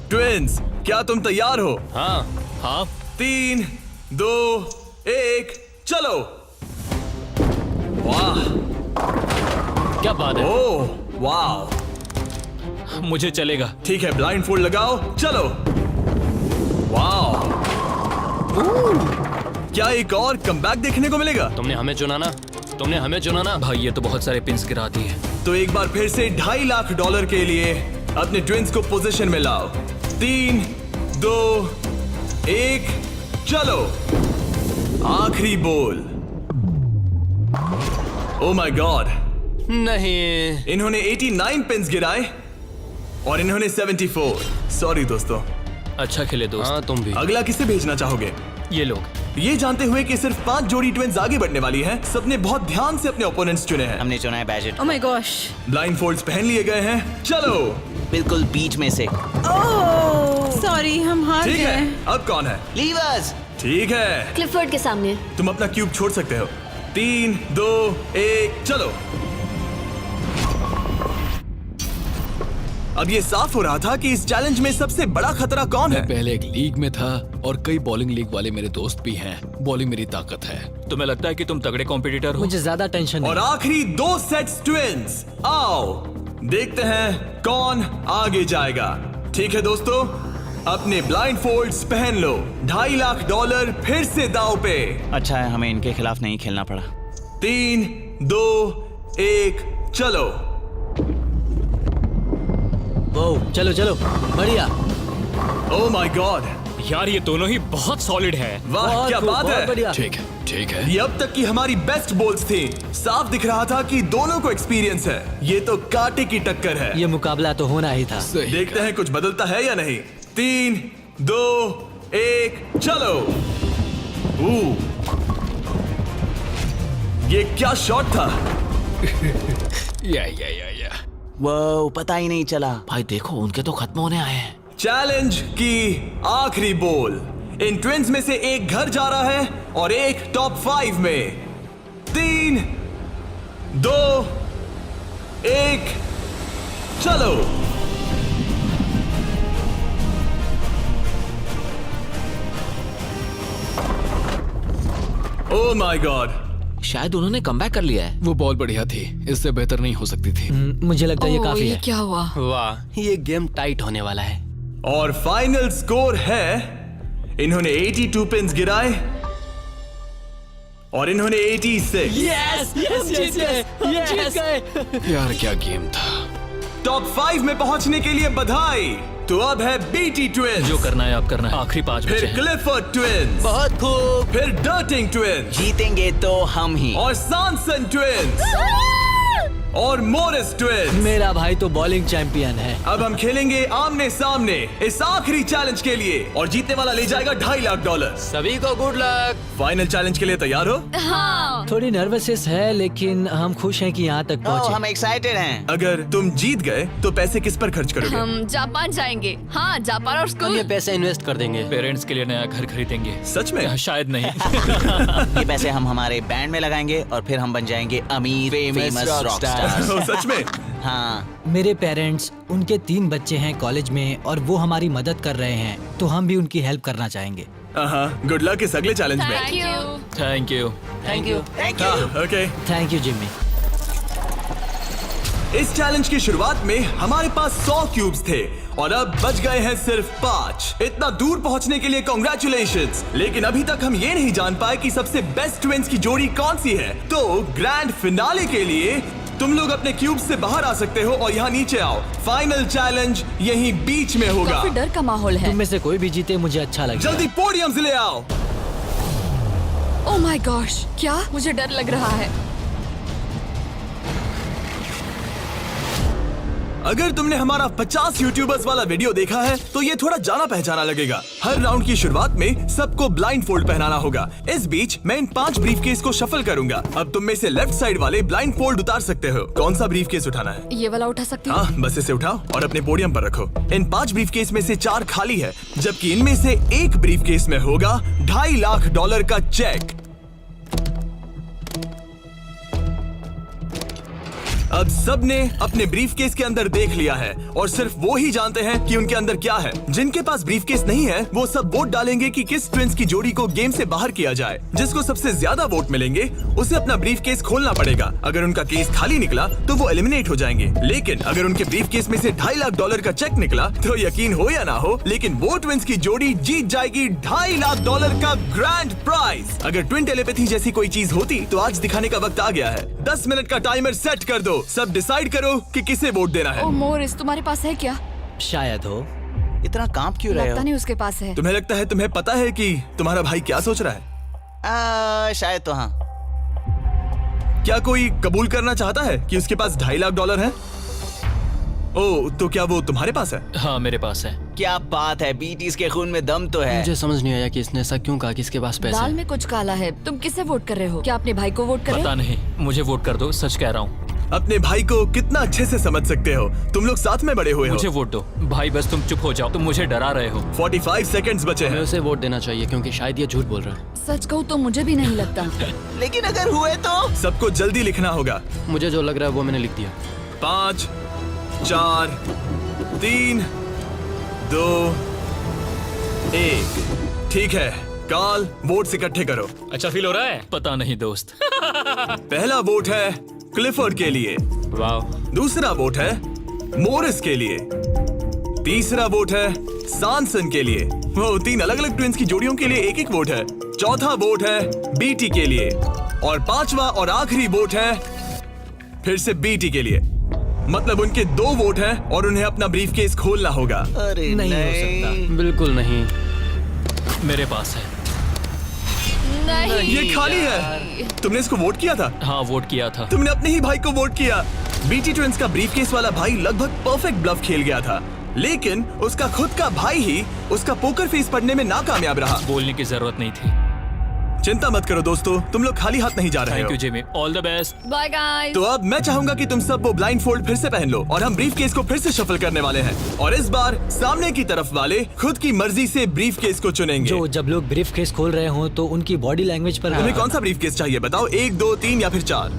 ट्विंस, क्या तुम तैयार हो? हाँ। हाँ, 3, 2, 1, चलो। वाह, क्या बात है। ओह, वाह। मुझे चलेगा। ठीक है, ब्लाइंड फोल्ड लगाओ, चलो। वाह, क्या एक और कमबैक देखने को मिलेगा? तुमने हमें चुना ना, तुमने हमें चुना ना। भाई ये तो बहुत सारे पिन्स गिरा दिए। तो एक बार फिर से $2.5 लाख के लिए अपने ट्विंस को पोजीशन में लाओ। 3, 2, 1, चलो। आखिरी बॉल। ओह माय गॉड, नहीं। इन्होंने 89 पिन्स गिराए और इन्होंने 74। सॉरी दोस्तों। अच्छा खेले दोस्त। हाँ, तुम भी। अगला किसे भेजना चाहोगे? ये लोग। ये जानते हुए कि सिर्फ 5 जोड़ी ट्विंस आगे बढ़ने वाली हैं, सबने बहुत ध्यान से अपने ओपोनेंट्स चुने हैं। हमने चुना है बैजेट। Oh my gosh. Blindfolds पहन लिए गए हैं। चलो। बिल्कुल बीच में से। ओह, सॉरी, हम हार ठीक है, गए। अब कौन है? लीवर्स। ठीक है, क्लिफर्ड के सामने। तुम अपना क्यूब छोड़ सकते हो। 3, 2, 1, चलो। अब ये साफ हो रहा था कि इस चैलेंज में सबसे बड़ा खतरा कौन है। पहले एक लीग में था और कई बॉलिंग लीग वाले मेरे दोस्त भी हैं। बॉलिंग मेरी ताकत है। तुम्हें लगता है कि तुम तगड़े कॉम्पिटिटर हो? मुझे ज्यादा टेंशन और नहीं। आखिरी 2 सेट्स ट्विंस। आओ देखते हैं कौन आगे जाएगा। ठीक है दोस्तों, अपने ब्लाइंड फोल्ड्स पहन लो। $2.5 लाख फिर से दांव पे। अच्छा है हमें इनके खिलाफ नहीं खेलना पड़ा। 3, 2, 1, चलो। ओ, चलो चलो, बढ़िया। ओह माय गॉड, यार ये दोनों ही बहुत सॉलिड है। वाह क्या बात है। बढ़िया। ठीक है। ये अब तक की हमारी बेस्ट बोल्स थी। साफ दिख रहा था कि दोनों को एक्सपीरियंस है। ये तो कांटे की टक्कर है। ये मुकाबला तो होना ही था। देखते हैं कुछ बदलता है या नहीं। 3, 2, 1 चलो। ये क्या शॉट था। या वो पता ही नहीं चला। भाई देखो उनके तो खत्म होने आए हैं। चैलेंज की आखिरी बॉल। इन ट्विंस में से एक घर जा रहा है और एक टॉप 5 में। 3, 2, 1 चलो। Oh my God. शायद उन्होंने कमबैक कर लिया है। वो बहुत बढ़िया थी, इससे बेहतर नहीं हो सकती थी। मुझे लगता है ये काफी ये है। क्या हुआ? वाह, ये गेम टाइट होने वाला है। और फाइनल स्कोर है, इन्होंने 82 पिन्स गिराए और इन्होंने 86। यस जीत गए। यार क्या गेम था। टॉप 5 में पहुंचने के लिए बधाई। तो अब है बीटी ट्विंस, जो करना है आप करना है। आखिरी 5 बचे फिर हैं। क्लिफर्ड ट्विंस, बहुत खूब। फिर डर्टिंग ट्विंस जीतेंगे तो हम ही। और सॉनसन ट्विंस और मोरिस ट्विंस। मेरा भाई तो बॉलिंग चैंपियन है। अब हम खेलेंगे आमने सामने इस आखिरी चैलेंज के लिए और जीतने वाला ले जाएगा $2.5 लाख। सभी को गुड लक। फाइनल चैलेंज के लिए तैयार हो? हाँ। थोड़ी नर्वसनेस है लेकिन हम खुश हैं कि यहाँ तक ओह, पहुँचे। हम एक्साइटेड हैं। अगर तुम जीत गए तो पैसे किस पर खर्च करोगे? हम जापान जाएंगे। हाँ, जापान और हम स्कूल। ये पैसे इन्वेस्ट कर देंगे। पेरेंट्स के लिए नया घर खरीदेंगे। सच में? शायद नहीं। ये पैसे हम हमारे बैंड में लगाएंगे और फिर हम बन जाएंगे अमीर फेमस रॉक स्टार। ओह, सच में? हाँ। मेरे पेरेंट्स, उनके 3 बच्चे हैं कॉलेज में और वो हमारी मदद कर रहे हैं, तो हम भी उनकी हेल्प करना चाहेंगे। गुड लक इस अगले चैलेंज में। Thank you. Thank you. Thank you. Thank you. Okay. Thank you Jimmy. इस चैलेंज की शुरुआत में हमारे पास 100 क्यूब्स थे और अब बच गए हैं सिर्फ 5। इतना दूर पहुंचने के लिए कांग्रेचुलेशंस। लेकिन अभी तक हम ये नहीं जान पाए कि सबसे बेस्ट ट्विंस की जोड़ी कौन सी है। तो ग्रैंड फिनाले के लिए तुम लोग अपने क्यूब्स से बाहर आ सकते हो और यहाँ नीचे आओ। फाइनल चैलेंज यहीं बीच में होगा। काफी डर का माहौल है। तुम में से कोई भी जीते मुझे अच्छा लगेगा। जल्दी पोडियम से ले आओ। ओह माय गॉश, क्या? मुझे डर लग रहा है। अगर तुमने हमारा 50 यूट्यूबर्स वाला वीडियो देखा है तो ये थोड़ा जाना पहचाना लगेगा। हर राउंड की शुरुआत में सबको ब्लाइंड फोल्ड पहनाना होगा। इस बीच मैं इन 5 ब्रीफकेस को शफल करूंगा। अब तुम में से लेफ्ट साइड वाले ब्लाइंड फोल्ड उतार सकते हो। कौन सा ब्रीफकेस उठाना है? ये वाला उठा सकती हूँ? हाँ, बस इसे उठाओ और अपने पोडियम पर रखो। इन 5 ब्रीफकेस में से 4 खाली है, जबकि इनमें से एक ब्रीफकेस में होगा $2.5 लाख का चेक। अब सबने अपने ब्रीफकेस के अंदर देख लिया है और सिर्फ वो ही जानते हैं कि उनके अंदर क्या है। जिनके पास ब्रीफकेस नहीं है वो सब वोट डालेंगे कि किस ट्विंस की जोड़ी को गेम से बाहर किया जाए। जिसको सबसे ज्यादा वोट मिलेंगे उसे अपना ब्रीफकेस खोलना पड़ेगा। अगर उनका केस खाली निकला तो वो एलिमिनेट हो जाएंगे। लेकिन अगर उनके ब्रीफकेस में से $2.5 लाख का चेक निकला तो यकीन हो या ना हो, लेकिन वो ट्विंस की जोड़ी जीत जाएगी $2.5 लाख का ग्रैंड प्राइज। अगर ट्विन टेलीपैथी जैसी कोई चीज होती तो आज दिखाने का वक्त आ गया है। 10 मिनट का टाइमर सेट कर दो। सब डिसाइड करो कि किसे वोट देना है। ओह मोरिस, तुम्हारे पास है क्या? शायद हो। इतना कांप क्यों रहे लगता हो? नहीं उसके पास है। तुम्हें लगता है तुम्हें पता है कि तुम्हारा भाई क्या सोच रहा है? शायद तो हाँ। क्या कोई कबूल करना चाहता है कि उसके पास $2.5 लाख है? ओह, तो क्या वो तुम्हारे पास है? हाँ, मेरे पास है। क्या बात है, बीटीज के खून में दम तो है। मुझे समझ नहीं आया कि इसने ऐसा क्यों कहा कि इसके पास पैसे दाल हैं। में कुछ काला है। तुम किसे वोट कर रहे हो? क्या अपने भाई को वोट कर रहे पता हो? नहीं, मुझे वोट कर दो, सच कह रहा हूँ। अपने भाई को कितना अच्छे से समझ सकते हो। तुम लोग साथ में बड़े हुए हो। मुझे वोट दो भाई, बस तुम चुप हो जाओ। तुम मुझे डरा रहे हो। 45 सेकंड्स बचे हमें हैं। उसे वोट देना चाहिए क्योंकि शायद ये झूठ बोल रहा है। सच कहूँ तो मुझे भी नहीं लगता। लेकिन अगर हुए तो? सबको जल्दी लिखना होगा। मुझे जो लग रहा है वो मैंने लिख दिया। 5, 4, 3, 2, 1। ठीक है, कार्ल, वोट्स इकट्ठे करो। अच्छा फील हो रहा है? पता नहीं दोस्त। पहला वोट है क्लिफर्ड के लिए। वाह। दूसरा वोट है मोरिस के लिए। तीसरा वोट है सॉनसन के लिए। वो 3 अलग अलग ट्विंस की जोड़ियों के लिए एक वोट है। चौथा वोट है बीटी के लिए और 5वां और आखिरी वोट है फिर से बीटी के लिए। मतलब उनके 2 वोट हैं और उन्हें अपना ब्रीफकेस खोलना होगा। अरे नहीं हो सकता। बिल्कुल नहीं। मेरे पास है। नहीं ये खाली है। तुमने इसको वोट किया था? हाँ, वोट किया था। तुमने अपने ही भाई को वोट किया। बीटी ट्विंस का ब्रीफकेस वाला भाई लगभग परफेक्ट ब्लफ खेल गया था, लेकिन उसका खुद का भाई ही उसका पोकर फेस पढ़ने में नाकामयाब रहा। बोलने की जरूरत नहीं थी। चिंता मत करो दोस्तों, तुम लोग खाली हाथ नहीं जा रहे थैंक हो। You Jimmy, all the best. Bye guys. तो अब मैं चाहूंगा कि तुम सब वो ब्लाइंड फोल्ड फिर से पहन लो और हम ब्रीफकेस को फिर से शफल करने वाले हैं। और इस बार सामने की तरफ वाले खुद की मर्जी से ब्रीफकेस को चुनेंगे। जो जब लोग ब्रीफकेस खोल रहे हो तो उनकी बॉडी लैंग्वेज पर तुम्हें कौन सा ब्रीफकेस चाहिए बताओ? 1, 2, 3 या फिर 4?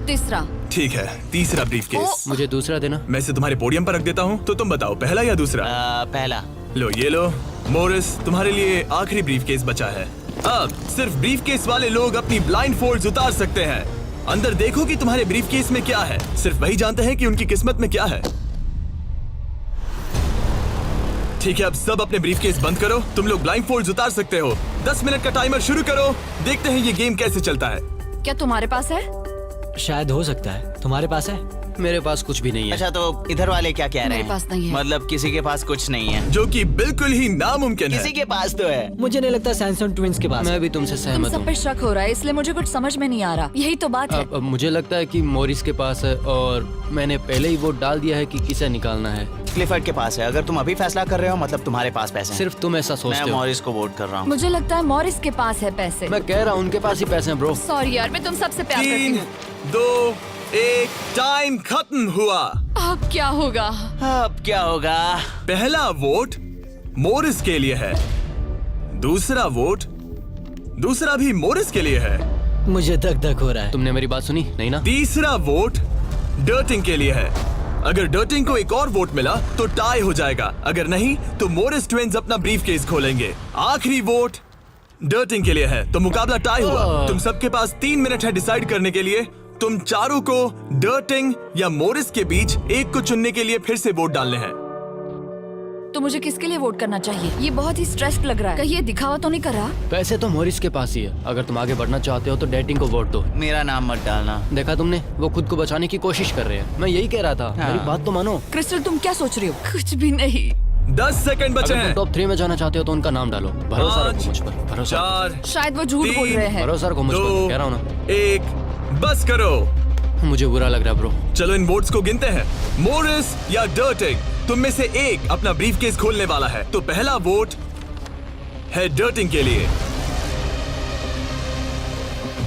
तीसरा। ठीक है, तीसरा ब्रीफकेस। मुझे दूसरा देना। मैं इसे तुम्हारे पोडियम पर रख देता हूँ, तो तुम बताओ पहला या दूसरा? पहला। लो ये लो मोरिस, तुम्हारे लिए आखिरी ब्रीफकेस बचा है। अब सिर्फ ब्रीफकेस वाले लोग अपनी ब्लाइंड फोल्ड्स उतार सकते हैं। अंदर देखो कि तुम्हारे ब्रीफकेस में क्या है। सिर्फ वही जानते हैं कि उनकी किस्मत में क्या है। ठीक है, अब सब अपने ब्रीफकेस बंद करो। तुम लोग ब्लाइंड फोल्ड्स उतार सकते हो। 10 मिनट का टाइमर शुरू करो। देखते हैं ये गेम कैसे चलता है। क्या तुम्हारे पास है? शायद हो सकता है। तुम्हारे पास है? मेरे पास कुछ भी नहीं है। अच्छा, तो इधर वाले क्या कह रहे मेरे हैं? पास नहीं है। मतलब किसी के पास कुछ नहीं है? जो कि बिल्कुल ही नामुमकिन है। किसी के पास तो है। मुझे नहीं लगता सैमसंग ट्विंस के पास मैं है। भी तुमसे तुम सहमत सब हूँ। पे शक हो रहा है, इसलिए मुझे कुछ समझ में नहीं आ रहा। यही तो बात है। अब मुझे लगता है कि मॉरिस के पास है और मैंने पहले ही वोट डाल दिया है कि किसे निकालना है। क्लिफर्ड के पास है। अगर तुम अभी फैसला कर रहे हो मतलब तुम्हारे पास पैसे हैं। सिर्फ तुम ऐसा मैं सोचते हो। मॉरिस को वोट कर रहा हूँ। मुझे लगता है मॉरिस के पास है पैसे। मैं कह रहा हूँ उनके पास ही पैसे हैं ब्रो। सॉरी यार, मैं तुम सबसे प्यार करती 3, हूँ। 2, 1 टाइम खत्म हुआ। अब क्या होगा? अब क्या होगा? पहला वोट मोरिस के लिए है। दूसरा भी मोरिस के लिए है। मुझे धक धक हो रहा है। तुमने मेरी बात सुनी नहीं ना? तीसरा वोट डर्टिंग के लिए है। अगर डर्टिंग को एक और वोट मिला तो टाई हो जाएगा, अगर नहीं तो मोरिस ट्विंस अपना ब्रीफकेस खोलेंगे। आखिरी वोट डर्टिंग के लिए है, तो मुकाबला टाई हुआ। तुम सबके पास 3 मिनट है डिसाइड करने के लिए। तुम चारों को डर्टिंग या मोरिस के बीच एक को चुनने के लिए फिर से वोट डालने हैं। तो मुझे किसके लिए वोट करना चाहिए? ये बहुत ही स्ट्रेस्ड लग रहा है। कहीं ये दिखावा तो नहीं कर रहा? पैसे तो मॉरिस के पास ही है। अगर तुम आगे बढ़ना चाहते हो तो डेटिंग को वोट दो। मेरा नाम मत डालना। देखा तुमने, वो खुद को बचाने की कोशिश कर रहे हैं। मैं यही कह रहा था। मेरी बात तो मानो। क्रिस्टल, तुम क्या सोच रही हो? कुछ भी नहीं। 10 सेकंड बचे अगर तुम हैं। टॉप 3 में जाना चाहते हो तो उनका नाम डालो। भरोसा रखो मुझ पर। भरोसा 4, शायद वो झूठ बोल रहे हैं। भरोसा रखो मुझ पर, 2, कह रहा हूँ ना। 1 बस करो। मुझे बुरा लग रहा है ब्रो। चलो इन वोट्स को गिनते हैं। मोरिस या डर्टिंग, तुम में से एक अपना ब्रीफकेस खोलने वाला है। तो पहला वोट है डर्टिंग के लिए।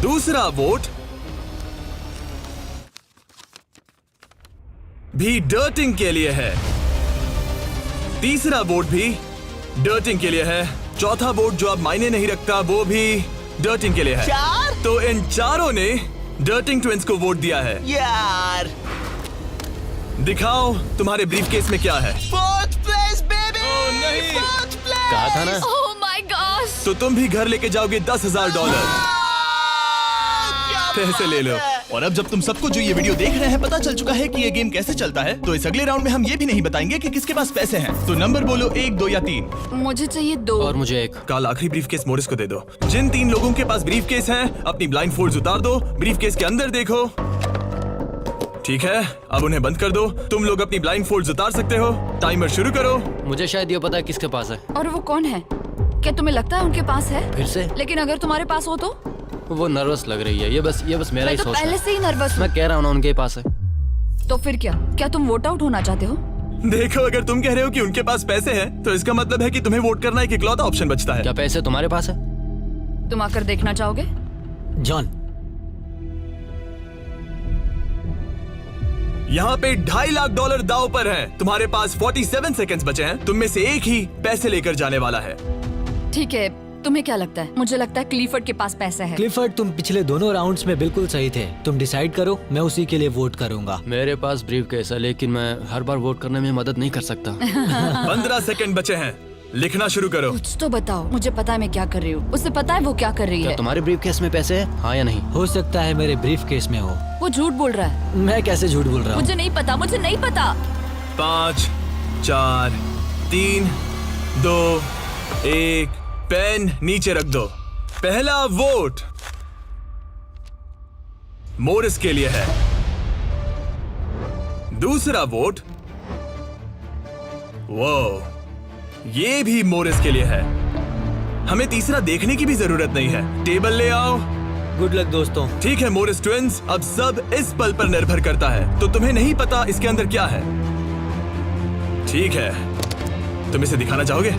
दूसरा वोट भी डर्टिंग के लिए है। तीसरा वोट भी डर्टिंग के लिए है। चौथा वोट जो अब मायने नहीं रखता वो भी डर्टिंग के लिए है। 4? तो इन चारों ने डर्टिंग ट्विंस को वोट दिया है। यार, दिखाओ तुम्हारे ब्रीफकेस में क्या है। 4th place baby! ओह, नहीं। 4th place! कहा था ना। ओह माय गॉश! तो तुम भी घर लेके जाओगे $10,000। पैसे ले लो। और अब जब तुम सबको जो ये वीडियो देख रहे हैं पता चल चुका है कि ये गेम कैसे चलता है, तो इस अगले राउंड में हम ये भी नहीं बताएंगे कि किसके पास पैसे हैं। तो नंबर बोलो 1, 2 या 3। मुझे चाहिए 2। और मुझे 1। कल आखिरी ब्रीफकेस मोरिस को दे दो। जिन 3 लोगों के पास ब्रीफकेस हैं, अपनी ब्लाइंड फोल्ड्स उतार दो। ब्रीफकेस के अंदर देखो। ठीक है, अब उन्हें बंद कर दो। तुम लोग अपनी ब्लाइंड फोल्ड्स उतार सकते हो। टाइमर शुरू करो। मुझे शायद ये पता है किसके पास है। और वो कौन है? क्या तुम्हें लगता है उनके पास है? फिर से लेकिन अगर तुम्हारे पास हो तो? वो नर्वस लग रही है। ये बस मेरा मैं ही तो सोच पहले है। से ही नर्वस हूँ। मैं कह रहा हूँ ना उनके पास है। तो फिर क्या तुम वोट आउट होना चाहते हो? देखो, अगर तुम कह रहे हो कि उनके पास पैसे हैं, तो इसका मतलब है कि तुम्हें वोट करना एक इकलौता ऑप्शन बचता है। क्या पैसे तुम्हारे पास है? तुम आकर देखना चाहोगे? जॉन, यहाँ पे $2.5 लाख दाव पर है। तुम्हारे पास 47 सेकंड्स बचे हैं। तुम में से एक ही पैसे लेकर जाने वाला है। ठीक है, तुम्हें क्या लगता है? मुझे लगता है क्लिफर्ड के पास पैसा है। क्लिफर्ड, तुम पिछले दोनों राउंड्स में बिल्कुल सही थे। तुम डिसाइड करो, मैं उसी के लिए वोट करूंगा। मेरे पास ब्रीफकेस है, लेकिन मैं हर बार वोट करने में मदद नहीं कर सकता। 15 सेकंड बचे हैं। लिखना शुरू करो। कुछ तो बताओ। मुझे पता है मैं क्या कर रही हूँ। उसे पता है वो क्या कर रही क्या है। तुम्हारे ब्रीफकेस में पैसे हैं? हाँ या नहीं? हो सकता है मेरे ब्रीफकेस में हो। वो झूठ बोल रहा है। मैं कैसे झूठ बोल रहा हूँ? मुझे नहीं पता, मुझे नहीं पता। 5, 4, 3, 2, 1 पेन नीचे रख दो। पहला वोट मोरिस के लिए है। दूसरा वोट ये भी मोरिस के लिए है। हमें तीसरा देखने की भी जरूरत नहीं है। टेबल ले आओ। गुड लक दोस्तों। ठीक है मोरिस ट्विंस, अब सब इस पल पर निर्भर करता है। तो तुम्हें नहीं पता इसके अंदर क्या है। ठीक है, तुम इसे दिखाना चाहोगे?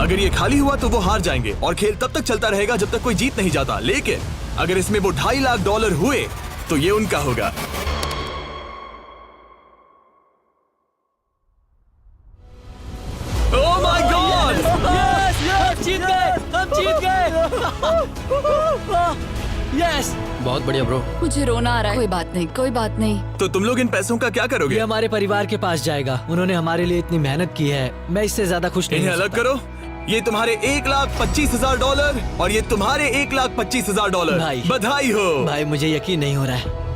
अगर ये खाली हुआ तो वो हार जाएंगे और खेल तब तक चलता रहेगा जब तक कोई जीत नहीं जाता। लेकिन अगर इसमें वो $2.5 लाख हुए तो ये उनका होगा। Oh my God! जीत गए, हम जीत गए। यस, बहुत बढ़िया ब्रो। मुझे रोना आ रहा है। कोई बात नहीं, कोई बात नहीं। तो तुम लोग इन पैसों का क्या ये करोगे? हमारे परिवार के पास जाएगा। उन्होंने हमारे लिए इतनी मेहनत की है, मैं इससे ज्यादा खुश नहीं इन्हें हो अलग सकता। करो। ये तुम्हारे $1,25,000 और ये तुम्हारे $1,25,000। भाई। बधाई हो। भाई मुझे यकीन नहीं हो रहा है।